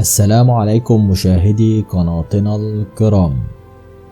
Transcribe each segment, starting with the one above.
السلام عليكم مشاهدي قناتنا الكرام.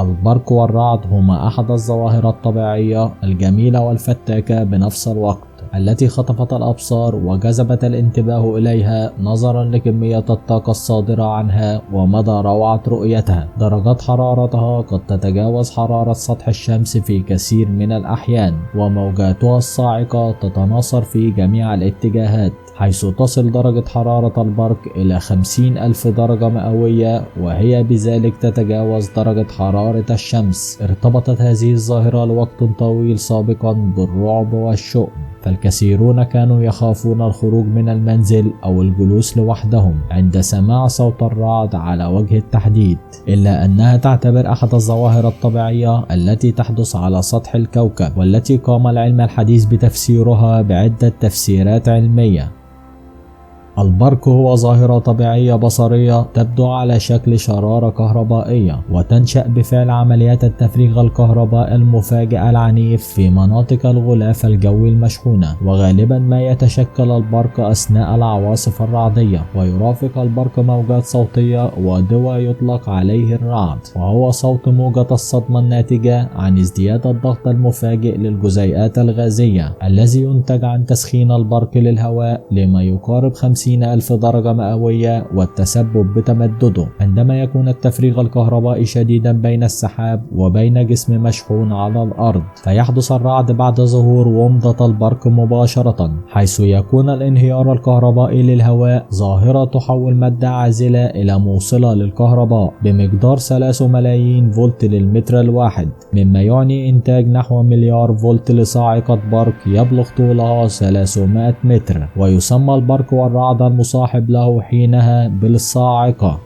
البرق والرعد هما أحد الظواهر الطبيعية الجميلة والفتاكة بنفس الوقت التي خطفت الأبصار وجذبت الانتباه إليها نظرا لكمية الطاقة الصادرة عنها ومدى روعة رؤيتها. درجات حرارتها قد تتجاوز حرارة سطح الشمس في كثير من الأحيان، وموجاتها الصاعقة تتناثر في جميع الاتجاهات، حيث تصل درجة حرارة البرق إلى 50,000 درجة مئوية، وهي بذلك تتجاوز درجة حرارة الشمس. ارتبطت هذه الظاهرة لوقت طويل سابقا بالرعب والشؤم، فالكثيرون كانوا يخافون الخروج من المنزل أو الجلوس لوحدهم عند سماع صوت الرعد على وجه التحديد، إلا أنها تعتبر أحد الظواهر الطبيعية التي تحدث على سطح الكوكب، والتي قام العلم الحديث بتفسيرها بعدة تفسيرات علمية. البرق هو ظاهرة طبيعية بصرية تبدو على شكل شرارة كهربائية، وتنشأ بفعل عمليات التفريغ الكهرباء المفاجئ العنيف في مناطق الغلاف الجوي المشحونة. وغالبا ما يتشكل البرق أثناء العواصف الرعدية، ويرافق البرق موجات صوتية ودواء يطلق عليه الرعد، وهو صوت موجة الصدمة الناتجة عن ازدياد الضغط المفاجئ للجزيئات الغازية الذي ينتج عن تسخين البرق للهواء لما يقارب 50,000 درجة مئوية والتسبب بتمدده عندما يكون التفريغ الكهربائي شديدا بين السحاب وبين جسم مشحون على الأرض، فيحدث الرعد بعد ظهور ومضة البرق مباشرة، حيث يكون الانهيار الكهربائي للهواء ظاهرة تحول مادة عازلة إلى موصلة للكهرباء بمقدار 3 ملايين فولت للمتر الواحد، مما يعني إنتاج نحو مليار فولت لصاعقة برق يبلغ طولها 300 متر، ويسمى البرق والرعد المصاحب له حينها بالصاعقة.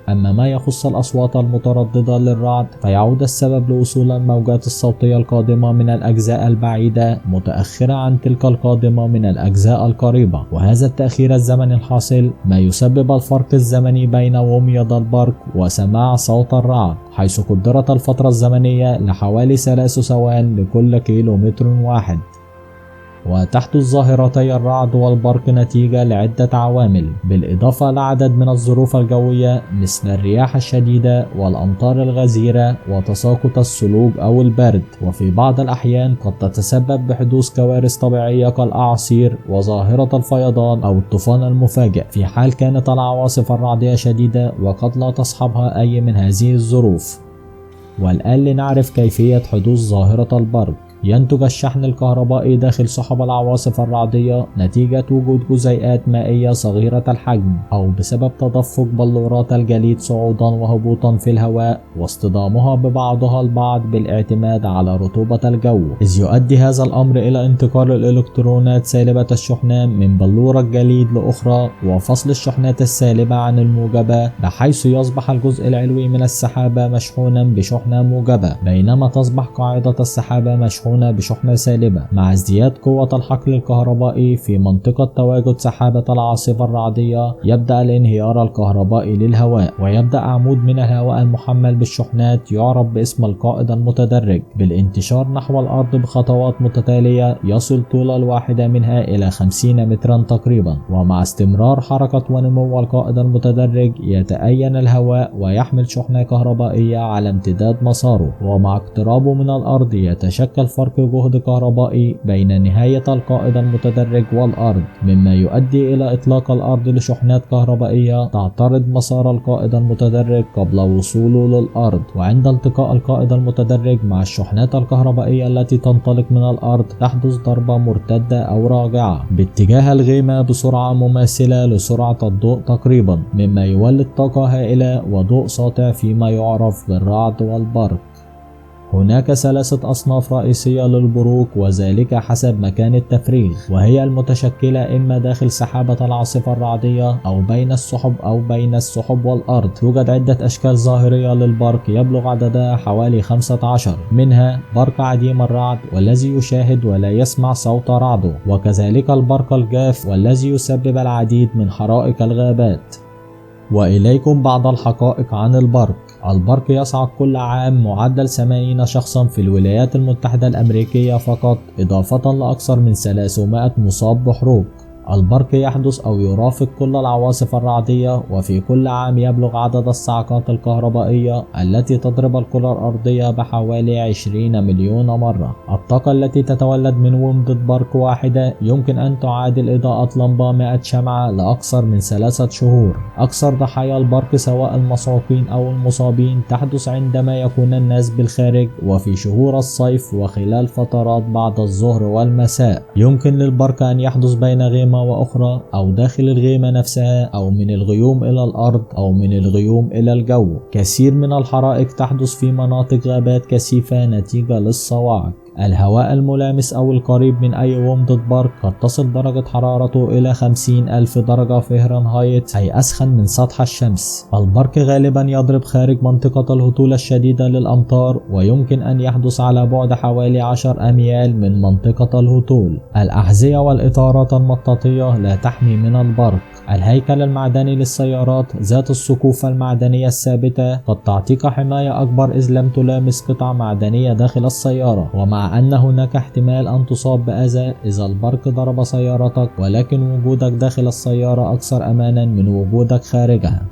أما ما يخص الأصوات المترددة للرعد، فيعود السبب لوصول الموجات الصوتية القادمة من الأجزاء البعيدة متأخرة عن تلك القادمة من الأجزاء القريبة، وهذا التأخير الزمني الحاصل ما يسبب الفرق الزمني بين وميض البرق وسماع صوت الرعد، حيث قدرت الفترة الزمنية لحوالي 3 ثوان لكل كيلومتر واحد. وتحدث ظاهرتي الرعد والبرق نتيجة لعدة عوامل، بالإضافة لعدد من الظروف الجوية مثل الرياح الشديدة والأمطار الغزيرة وتساقط الثلوج أو البرد، وفي بعض الأحيان قد تتسبب بحدوث كوارث طبيعية كالأعاصير وظاهرة الفيضان أو الطوفان المفاجئ في حال كانت العواصف الرعدية شديدة وقد لا تصحبها أي من هذه الظروف. والآن لنعرف كيفية حدوث ظاهرة البرق. ينتج الشحن الكهربائي داخل سحب العواصف الرعدية نتيجة وجود جزيئات مائية صغيرة الحجم، أو بسبب تدفق بلورات الجليد صعودا وهبوطا في الهواء واصطدامها ببعضها البعض بالاعتماد على رطوبة الجو، إذ يؤدي هذا الأمر إلى انتقال الإلكترونات سالبة الشحنة من بلورة الجليد لأخرى وفصل الشحنات السالبة عن الموجبة، بحيث يصبح الجزء العلوي من السحابة مشحونا بشحنة موجبة، بينما تصبح قاعدة السحابة مشحونة بشحنة سالبة. مع ازدياد قوة الحقل الكهربائي في منطقة تواجد سحابة العاصفة الرعدية، يبدأ الانهيار الكهربائي للهواء، ويبدأ عمود من الهواء المحمل بالشحنات يعرف باسم القائد المتدرج بالانتشار نحو الأرض بخطوات متتالية، يصل طول الواحدة منها إلى 50 مترا تقريبا. ومع استمرار حركة ونمو القائد المتدرج يتأين الهواء ويحمل شحنة كهربائية على امتداد مساره، ومع اقترابه من الأرض يتشكل فرق جهد كهربائي بين نهاية القائد المتدرج والأرض، مما يؤدي إلى إطلاق الأرض لشحنات كهربائية تعترض مسار القائد المتدرج قبل وصوله للأرض. وعند التقاء القائد المتدرج مع الشحنات الكهربائية التي تنطلق من الأرض، تحدث ضربة مرتدة أو راجعة باتجاه الغيمة بسرعة مماثلة لسرعة الضوء تقريبا، مما يولد طاقة هائلة وضوء ساطع فيما يعرف بالرعد والبرق. هناك 3 أصناف رئيسية للبروق، وذلك حسب مكان التفريغ، وهي المتشكلة إما داخل سحابة العاصفة الرعدية أو بين السحب أو بين السحب والأرض. توجد عدة أشكال ظاهرية للبرق يبلغ عددها حوالي 15، منها برق عديم الرعد والذي يشاهد ولا يسمع صوت رعده، وكذلك البرق الجاف والذي يسبب العديد من حرائق الغابات. وإليكم بعض الحقائق عن البرق. البرق يصعق كل عام معدل 80 شخصا في الولايات المتحدة الأمريكية فقط، إضافة لأكثر من 300 مصاب بحروق. البرق يحدث أو يرافق كل العواصف الرعدية، وفي كل عام يبلغ عدد الصاعقات الكهربائية التي تضرب الكرة الأرضية بحوالي 20 مليون مرة. الطاقة التي تتولد من ومضة برق واحدة يمكن أن تعادل إضاءة لمبة 100 شمعة لأكثر من 3 شهور. أكثر ضحايا البرق سواء المصابين أو المصابين تحدث عندما يكون الناس بالخارج وفي شهور الصيف وخلال فترات بعد الظهر والمساء. يمكن للبرق أن يحدث بين غيمة وأخرى أو داخل الغيمة نفسها أو من الغيوم إلى الأرض أو من الغيوم إلى الجو. كثير من الحرائق تحدث في مناطق غابات كثيفة نتيجة للصواعق. الهواء الملامس أو القريب من أي ومضة برق قد تصل درجة حرارته إلى 50,000 درجة فهرنهايت، أي أسخن من سطح الشمس. البرق غالبا يضرب خارج منطقة الهطول الشديدة للأمطار، ويمكن أن يحدث على بعد حوالي 10 أميال من منطقة الهطول. الأحذية والإطارات المطاطية لا تحمي من البرق. الهيكل المعدني للسيارات ذات السقوف المعدنية الثابتة قد تعطيك حماية أكبر إذ لم تلامس قطع معدنية داخل السيارة، ومع أن هناك احتمال أن تصاب بأذى إذا البرق ضرب سيارتك، ولكن وجودك داخل السيارة أكثر أمانا من وجودك خارجها.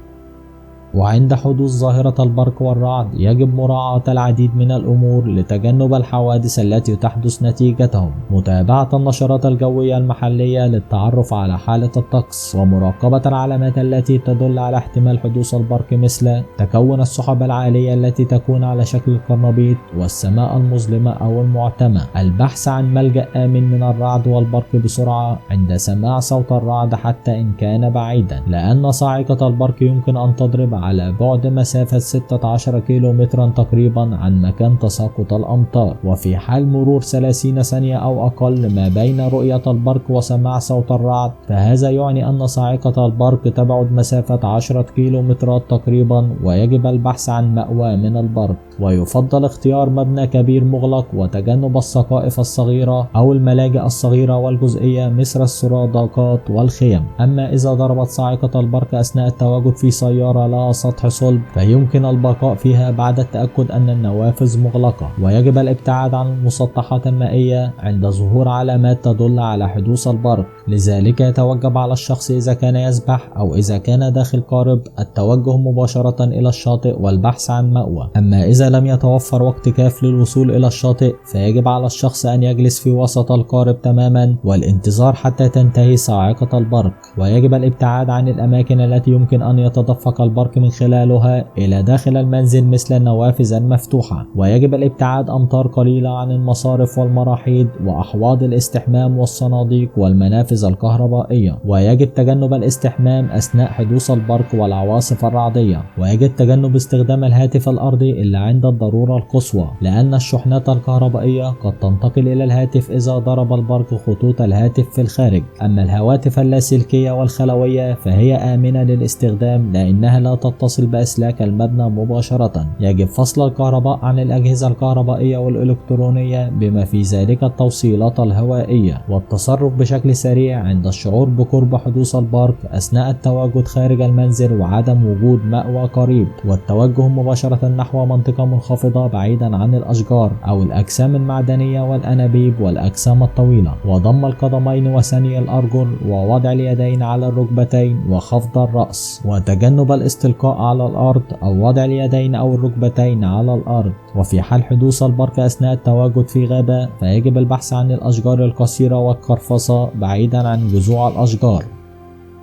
وعند حدوث ظاهرة البرق والرعد يجب مراعاة العديد من الأمور لتجنب الحوادث التي تحدث نتيجتهم. متابعة النشرات الجوية المحلية للتعرف على حالة الطقس، ومراقبة العلامات التي تدل على احتمال حدوث البرق مثل تكون السحب العالية التي تكون على شكل القرنبيط والسماء المظلمة أو المعتمة. البحث عن ملجأ آمن من الرعد والبرق بسرعة عند سماع صوت الرعد حتى إن كان بعيدا، لأن صاعقة البرق يمكن أن تضرب على بعد مسافة 16 كيلومترا تقريبا عن مكان تساقط الأمطار. وفي حال مرور 30 ثانية أو أقل ما بين رؤية البرق وسماع صوت الرعد، فهذا يعني أن صاعقة البرق تبعد مسافة 10 كيلومترات تقريبا، ويجب البحث عن مأوى من البرق. ويفضل اختيار مبنى كبير مغلق وتجنب السقائف الصغيرة أو الملاجئ الصغيرة والجزئية مثل السرادقات والخيم. أما إذا ضربت صاعقة البرق أثناء التواجد في سيارة لها سطح صلب، فيمكن البقاء فيها بعد التأكد أن النوافذ مغلقة. ويجب الابتعاد عن المسطحات المائية عند ظهور علامات تدل على حدوث البرق، لذلك يتوجب على الشخص إذا كان يسبح أو إذا كان داخل قارب التوجه مباشرة إلى الشاطئ والبحث عن مأوى. أما إذا لم يتوفر وقت كاف للوصول إلى الشاطئ، فيجب على الشخص أن يجلس في وسط القارب تماما والانتظار حتى تنتهي صاعقة البرق. ويجب الابتعاد عن الأماكن التي يمكن أن يتدفق البرق من خلالها إلى داخل المنزل مثل النوافذ المفتوحة. ويجب الابتعاد أمتار قليلة عن المصارف والمراحيض وأحواض الاستحمام والصناديق والمنافذ الكهربائية. ويجب تجنب الاستحمام أثناء حدوث البرق والعواصف الرعدية. ويجب تجنب استخدام الهاتف الأرضي إلا عند الضرورة القصوى، لأن الشحنات الكهربائية قد تنتقل إلى الهاتف إذا ضرب البرق خطوط الهاتف في الخارج. أما الهواتف اللاسلكية والخلوية فهي آمنة للاستخدام لأنها لا تتصل بأسلاك المبنى مباشرة. يجب فصل الكهرباء عن الأجهزة الكهربائية والإلكترونية بما في ذلك التوصيلات الهوائية، والتصرف بشكل سريع عند الشعور بقرب حدوث البرق أثناء التواجد خارج المنزل وعدم وجود مأوى قريب، والتوجه مباشرة نحو منطقة منخفضة بعيدا عن الأشجار أو الأجسام المعدنية والأنابيب والأجسام الطويلة، وضم القدمين وثني الأرجل ووضع اليدين على الركبتين وخفض الرأس، وتجنب الاستلقاء على الأرض أو وضع اليدين أو الركبتين على الأرض. وفي حال حدوث البرق أثناء التواجد في غابة فيجب البحث عن الأشجار القصيرة والقرفصة بعيدا عن جذوع الأشجار.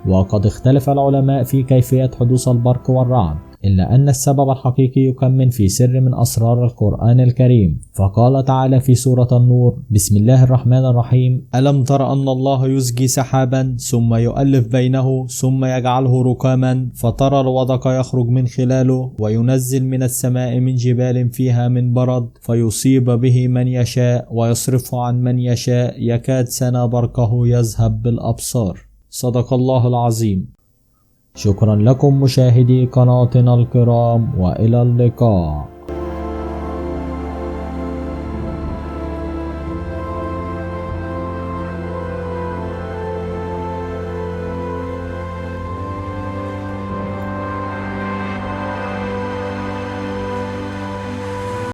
وقد اختلف العلماء في كيفية حدوث البرق والرعد، إلا أن السبب الحقيقي يكمن في سر من أسرار القرآن الكريم. فقال تعالى في سورة النور: بسم الله الرحمن الرحيم: ألم تر أن الله يزجي سحابا ثم يؤلف بينه ثم يجعله ركاما فترى الودق يخرج من خلاله وينزل من السماء من جبال فيها من برد فيصيب به من يشاء ويصرفه عن من يشاء يكاد سنا برقه يذهب بالأبصار. صدق الله العظيم. شكرا لكم مشاهدي قناتنا الكرام، وإلى اللقاء.